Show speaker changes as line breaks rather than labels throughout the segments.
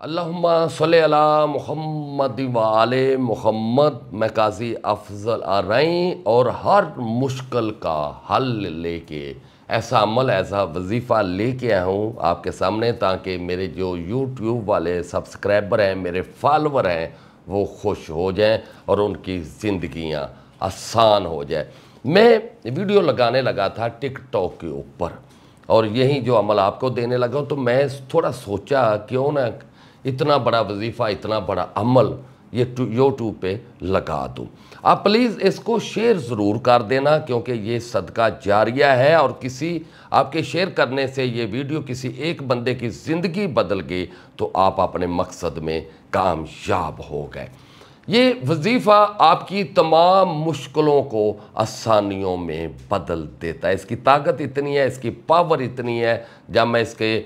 اللہم صلی علی محمد و آل محمد۔ میں قاضی افضل ارائیں اور ہر مشکل کا حل لے کے ایسا عمل ایسا وظیفہ لے کے آیا ہوں آپ کے سامنے، تاکہ میرے جو یوٹیوب والے سبسکرائبر ہیں، میرے فالور ہیں، وہ خوش ہو جائیں اور ان کی زندگیاں آسان ہو جائیں۔ میں ویڈیو لگانے لگا تھا ٹک ٹاک کے اوپر، اور یہی جو عمل آپ کو دینے لگا، تو میں تھوڑا سوچا کیوں نہ اتنا بڑا وظیفہ، اتنا بڑا عمل یہ یوٹیوب پہ لگا دوں۔ آپ پلیز اس کو شیئر ضرور کر دینا، کیونکہ یہ صدقہ جاریہ ہے، اور کسی آپ کے شیئر کرنے سے یہ ویڈیو کسی ایک بندے کی زندگی بدل گئی تو آپ اپنے مقصد میں کامیاب ہو گئے۔ یہ وظیفہ آپ کی تمام مشکلوں کو آسانیوں میں بدل دیتا ہے۔ اس کی طاقت اتنی ہے، اس کی پاور اتنی ہے، جب میں اس کے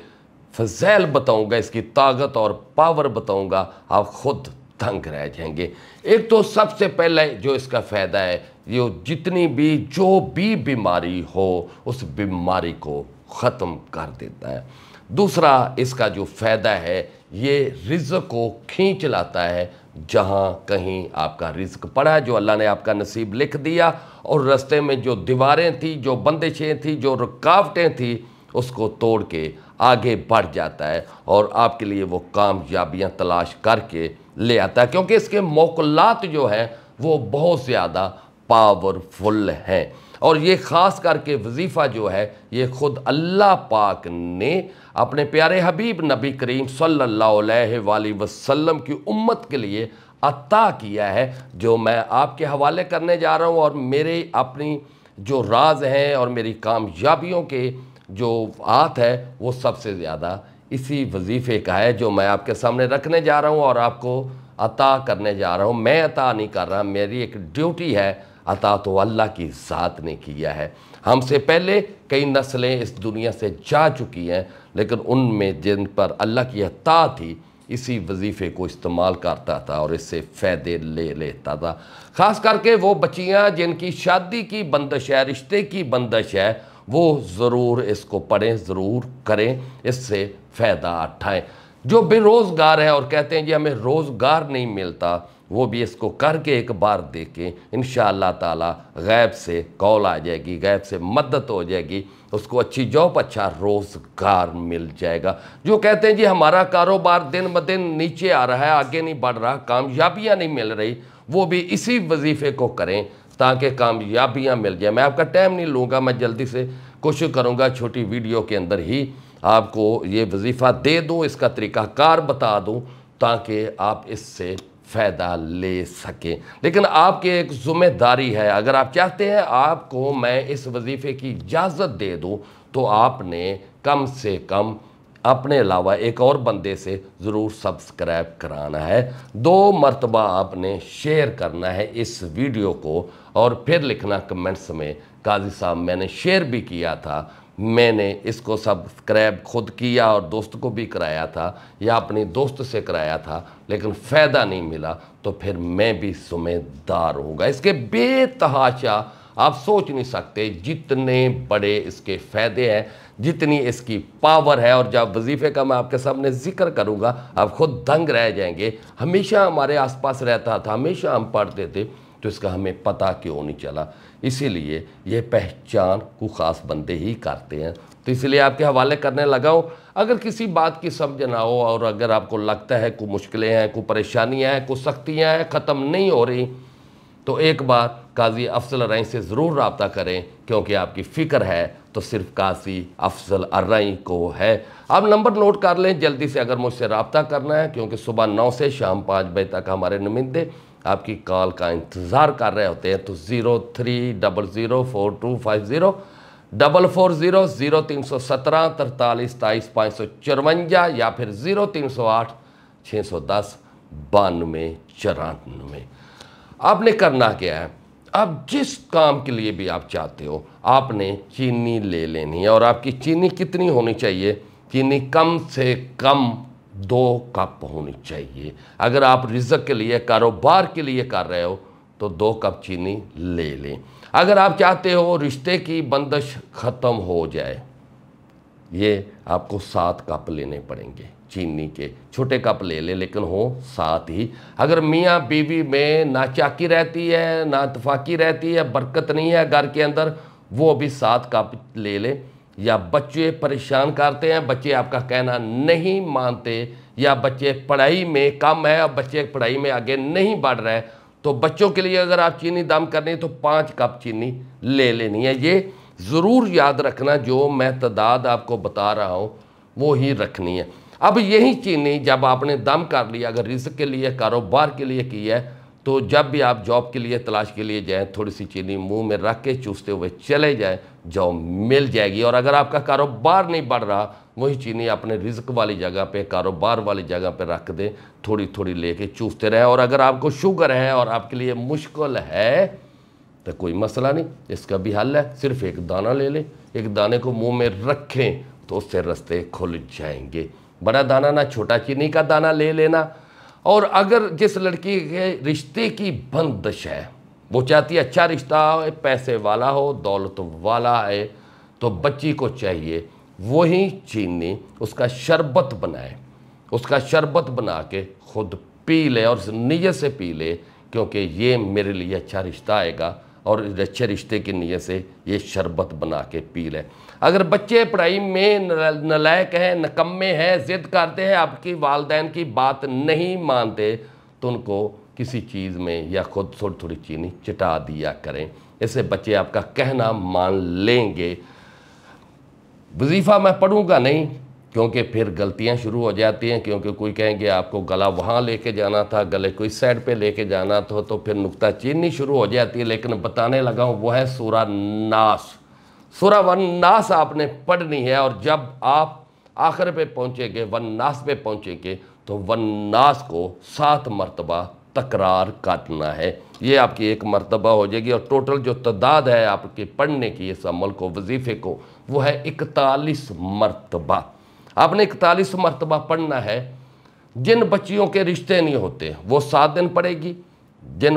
فضائل بتاؤں گا، اس کی طاقت اور پاور بتاؤں گا، آپ خود دنگ رہ جائیں گے۔ ایک تو سب سے پہلے جو اس کا فائدہ ہے، یہ جتنی بھی جو بھی بیماری ہو اس بیماری کو ختم کر دیتا ہے۔ دوسرا اس کا جو فائدہ ہے، یہ رزق کو کھینچ لاتا ہے۔ جہاں کہیں آپ کا رزق پڑا، جو اللہ نے آپ کا نصیب لکھ دیا، اور رستے میں جو دیواریں تھیں، جو بندشیں تھیں، جو رکاوٹیں تھیں، اس کو توڑ کے آگے بڑھ جاتا ہے اور آپ کے لیے وہ کامیابیاں تلاش کر کے لے آتا ہے، کیونکہ اس کے موکلات جو ہیں وہ بہت زیادہ پاورفل ہیں۔ اور یہ خاص کر کے وظیفہ جو ہے، یہ خود اللہ پاک نے اپنے پیارے حبیب نبی کریم صلی اللہ علیہ وآلہ وسلم کی امت کے لیے عطا کیا ہے، جو میں آپ کے حوالے کرنے جا رہا ہوں۔ اور میرے اپنی جو راز ہیں اور میری کامیابیوں کے جو ہاتھ ہے، وہ سب سے زیادہ اسی وظیفے کا ہے، جو میں آپ کے سامنے رکھنے جا رہا ہوں اور آپ کو عطا کرنے جا رہا ہوں۔ میں عطا نہیں کر رہا، میری ایک ڈیوٹی ہے۔ عطا تو اللہ کی ذات نے کیا ہے۔ ہم سے پہلے کئی نسلیں اس دنیا سے جا چکی ہیں، لیکن ان میں جن پر اللہ کی عطا تھی، اسی وظیفے کو استعمال کرتا تھا اور اس سے فائدے لے لیتا تھا۔ خاص کر کے وہ بچیاں جن کی شادی کی بندش ہے، رشتے کی بندش ہے، وہ ضرور اس کو پڑھیں، ضرور کریں، اس سے فائدہ اٹھائیں۔ جو بے روزگار ہے اور کہتے ہیں جی ہمیں روزگار نہیں ملتا، وہ بھی اس کو کر کے ایک بار دیکھیں، انشاءاللہ تعالی غیب سے کال آ جائے گی، غیب سے مدد ہو جائے گی، اس کو اچھی جاب، اچھا روزگار مل جائے گا۔ جو کہتے ہیں جی ہمارا کاروبار دن بدن نیچے آ رہا ہے، آگے نہیں بڑھ رہا، کامیابیاں نہیں مل رہی، وہ بھی اسی وظیفے کو کریں تاکہ کامیابیاں مل جائیں۔ میں آپ کا ٹائم نہیں لوں گا، میں جلدی سے کوشش کروں گا چھوٹی ویڈیو کے اندر ہی آپ کو یہ وظیفہ دے دوں، اس کا طریقہ کار بتا دوں، تاکہ آپ اس سے فائدہ لے سکیں۔ لیکن آپ کی ایک ذمہ داری ہے، اگر آپ چاہتے ہیں آپ کو میں اس وظیفے کی اجازت دے دوں، تو آپ نے کم سے کم اپنے علاوہ ایک اور بندے سے ضرور سبسکرائب کرانا ہے، 2 مرتبہ آپ نے شیئر کرنا ہے اس ویڈیو کو، اور پھر لکھنا کمنٹس میں قاضی صاحب میں نے شیئر بھی کیا تھا، میں نے اس کو سبسکرائب خود کیا اور دوست کو بھی کرایا تھا، یا اپنی دوست سے کرایا تھا، لیکن فائدہ نہیں ملا، تو پھر میں بھی ذمہ دار ہوں گا۔ اس کے بے تحاشا آپ سوچ نہیں سکتے جتنے بڑے اس کے فائدے ہیں، جتنی اس کی پاور ہے، اور جب وظیفے کا میں آپ کے سامنے ذکر کروں گا، آپ خود دنگ رہ جائیں گے۔ ہمیشہ ہمارے آس پاس رہتا تھا، ہمیشہ ہم پڑھتے تھے، تو اس کا ہمیں پتہ کیوں نہیں چلا؟ اسی لیے یہ پہچان کو خاص بندے ہی کرتے ہیں، تو اس لیے آپ کے حوالے کرنے لگا ہوں۔ اگر کسی بات کی سمجھ نہ ہو، اور اگر آپ کو لگتا ہے کوئی مشکلیں ہیں، کوئی پریشانیاں ہیں، کوئی سختیاں ہیں، ختم نہیں ہو رہی، تو ایک بار قاضی افضل ارائیں سے ضرور رابطہ کریں، کیونکہ آپ کی فکر ہے تو صرف قاضی افضل ارائیں کو ہے۔ آپ نمبر نوٹ کر لیں جلدی سے اگر مجھ سے رابطہ کرنا ہے، کیونکہ صبح 9 سے شام 5 بجے تک ہمارے نمائندے آپ کی کال کا انتظار کر رہے ہوتے ہیں۔ تو 03004250 440 0317 43 23 554، یا پھر 0308 610 92 94۔ آپ نے کرنا کیا ہے؟ اب جس کام کے لیے بھی آپ چاہتے ہو، آپ نے چینی لے لینی ہے، اور آپ کی چینی کتنی ہونی چاہیے؟ چینی کم سے کم 2 کپ ہونی چاہیے۔ اگر آپ رزق کے لیے، کاروبار کے لیے کر رہے ہو، تو 2 کپ چینی لے لیں۔ اگر آپ چاہتے ہو رشتے کی بندش ختم ہو جائے، یہ آپ کو 7 کپ لینے پڑیں گے۔ چینی کے چھوٹے کپ لے لیں لیکن ہو ساتھ ہی۔ اگر میاں بیوی میں ناچاکی رہتی ہے، نا اتفاقی رہتی ہے، برکت نہیں ہے گھر کے اندر، وہ بھی 7 کپ لے لیں۔ یا بچے پریشان کرتے ہیں، بچے آپ کا کہنا نہیں مانتے، یا بچے پڑھائی میں کم ہے اور بچے پڑھائی میں آگے نہیں بڑھ رہے، تو بچوں کے لیے اگر آپ چینی دم کرنی تو 5 کپ چینی لے لینی ہے۔ یہ ضرور یاد رکھنا، جو میں تعداد آپ کو بتا رہا ہوں وہی رکھنی ہے۔ اب یہی چینی جب آپ نے دم کر لیا، اگر رزق کے لیے کاروبار کے لیے کی ہے، تو جب بھی آپ جاب کے لیے تلاش کے لیے جائیں، تھوڑی سی چینی منہ میں رکھ کے چوستے ہوئے چلے جائیں، جاب مل جائے گی۔ اور اگر آپ کا کاروبار نہیں بڑھ رہا، وہی چینی اپنے رزق والی جگہ پہ، کاروبار والی جگہ پہ رکھ دیں، تھوڑی تھوڑی لے کے چوستے رہیں۔ اور اگر آپ کو شوگر ہے اور آپ کے لیے مشکل ہے تو کوئی مسئلہ نہیں، اس کا بھی حل ہے، صرف ایک دانہ لے لیں، ایک دانے کو منہ میں رکھیں تو اس سے رستے کھل جائیں گے۔ بڑا دانہ نہ، چھوٹا چینی کا دانہ لے لینا۔ اور اگر جس لڑکی کے رشتے کی بندش ہے، وہ چاہتی ہے اچھا رشتہ ہو، پیسے والا ہو، دولت والا ہے، تو بچی کو چاہیے وہی چینی اس کا شربت بنائے، اس کا شربت بنا کے خود پی لے، اور نیت سے پی لے کیونکہ یہ میرے لیے اچھا رشتہ آئے گا، اور اچھے رشتے کی نیت سے یہ شربت بنا کے پی لے۔ اگر بچے پڑھائی میں نالائق ہیں، نکمے ہیں، ضد کرتے ہیں، آپ کی والدین کی بات نہیں مانتے، تو ان کو کسی چیز میں یا خود تھوڑی تھوڑی چینی چٹا دیا کریں، اس سے بچے آپ کا کہنا مان لیں گے۔ وظیفہ میں پڑھوں گا نہیں، کیونکہ پھر غلطیاں شروع ہو جاتی ہیں، کیونکہ کوئی کہیں گے آپ کو گلا وہاں لے کے جانا تھا، گلے کوئی سائڈ پہ لے کے جانا تھا، تو پھر نکتہ چینی شروع ہو جاتی ہے۔ لیکن بتانے لگا ہوں وہ ہے سورہ ناس۔ سورہ والناس آپ نے پڑھنی ہے، اور جب آپ آخر پہ پہنچیں گے، والناس پہ پہنچیں گے، تو والناس کو 7 مرتبہ تکرار کرنا ہے۔ یہ آپ کی 1 مرتبہ ہو جائے گی، اور ٹوٹل جو تعداد ہے آپ کے پڑھنے کی اس عمل کو، وظیفے کو، وہ ہے 41 مرتبہ۔ آپ نے 41 مرتبہ پڑھنا ہے۔ جن بچیوں کے رشتے نہیں ہوتے وہ 7 دن پڑھے گی، جن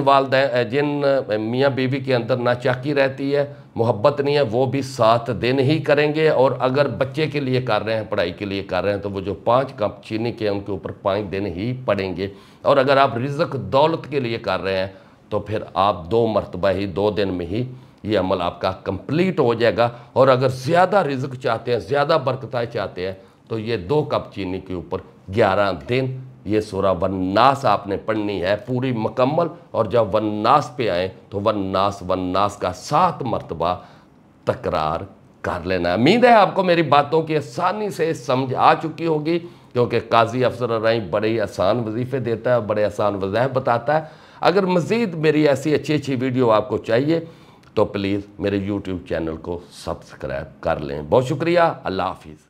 میاں بیوی کے اندر ناچاکی رہتی ہے، محبت نہیں ہے، وہ بھی 7 دن ہی کریں گے۔ اور اگر بچے کے لیے کر رہے ہیں، پڑھائی کے لیے کر رہے ہیں، تو وہ جو 5 کپ چینی کے ان کے اوپر 5 دن ہی پڑیں گے۔ اور اگر آپ رزق دولت کے لیے کر رہے ہیں تو پھر آپ 2 مرتبہ ہی 2 دن میں ہی یہ عمل آپ کا کمپلیٹ ہو جائے گا۔ اور اگر زیادہ رزق چاہتے ہیں، زیادہ برکتیں چاہتے ہیں، تو یہ 2 کپ چینی کے اوپر 11 دن یہ سورہ والناس آپ نے پڑھنی ہے پوری مکمل۔ اور جب والناس پہ آئیں تو والناس کا 7 مرتبہ تکرار کر لینا۔ امید ہے آپ کو میری باتوں کی آسانی سے سمجھ آ چکی ہوگی، کیونکہ قاضی افضل الرحیم بڑے آسان وظیفے دیتا ہے، بڑے آسان وظائف بتاتا ہے۔ اگر مزید میری ایسی اچھی ویڈیو آپ کو چاہیے تو پلیز میرے یوٹیوب چینل کو سبسکرائب کر لیں۔ بہت شکریہ، اللہ حافظ۔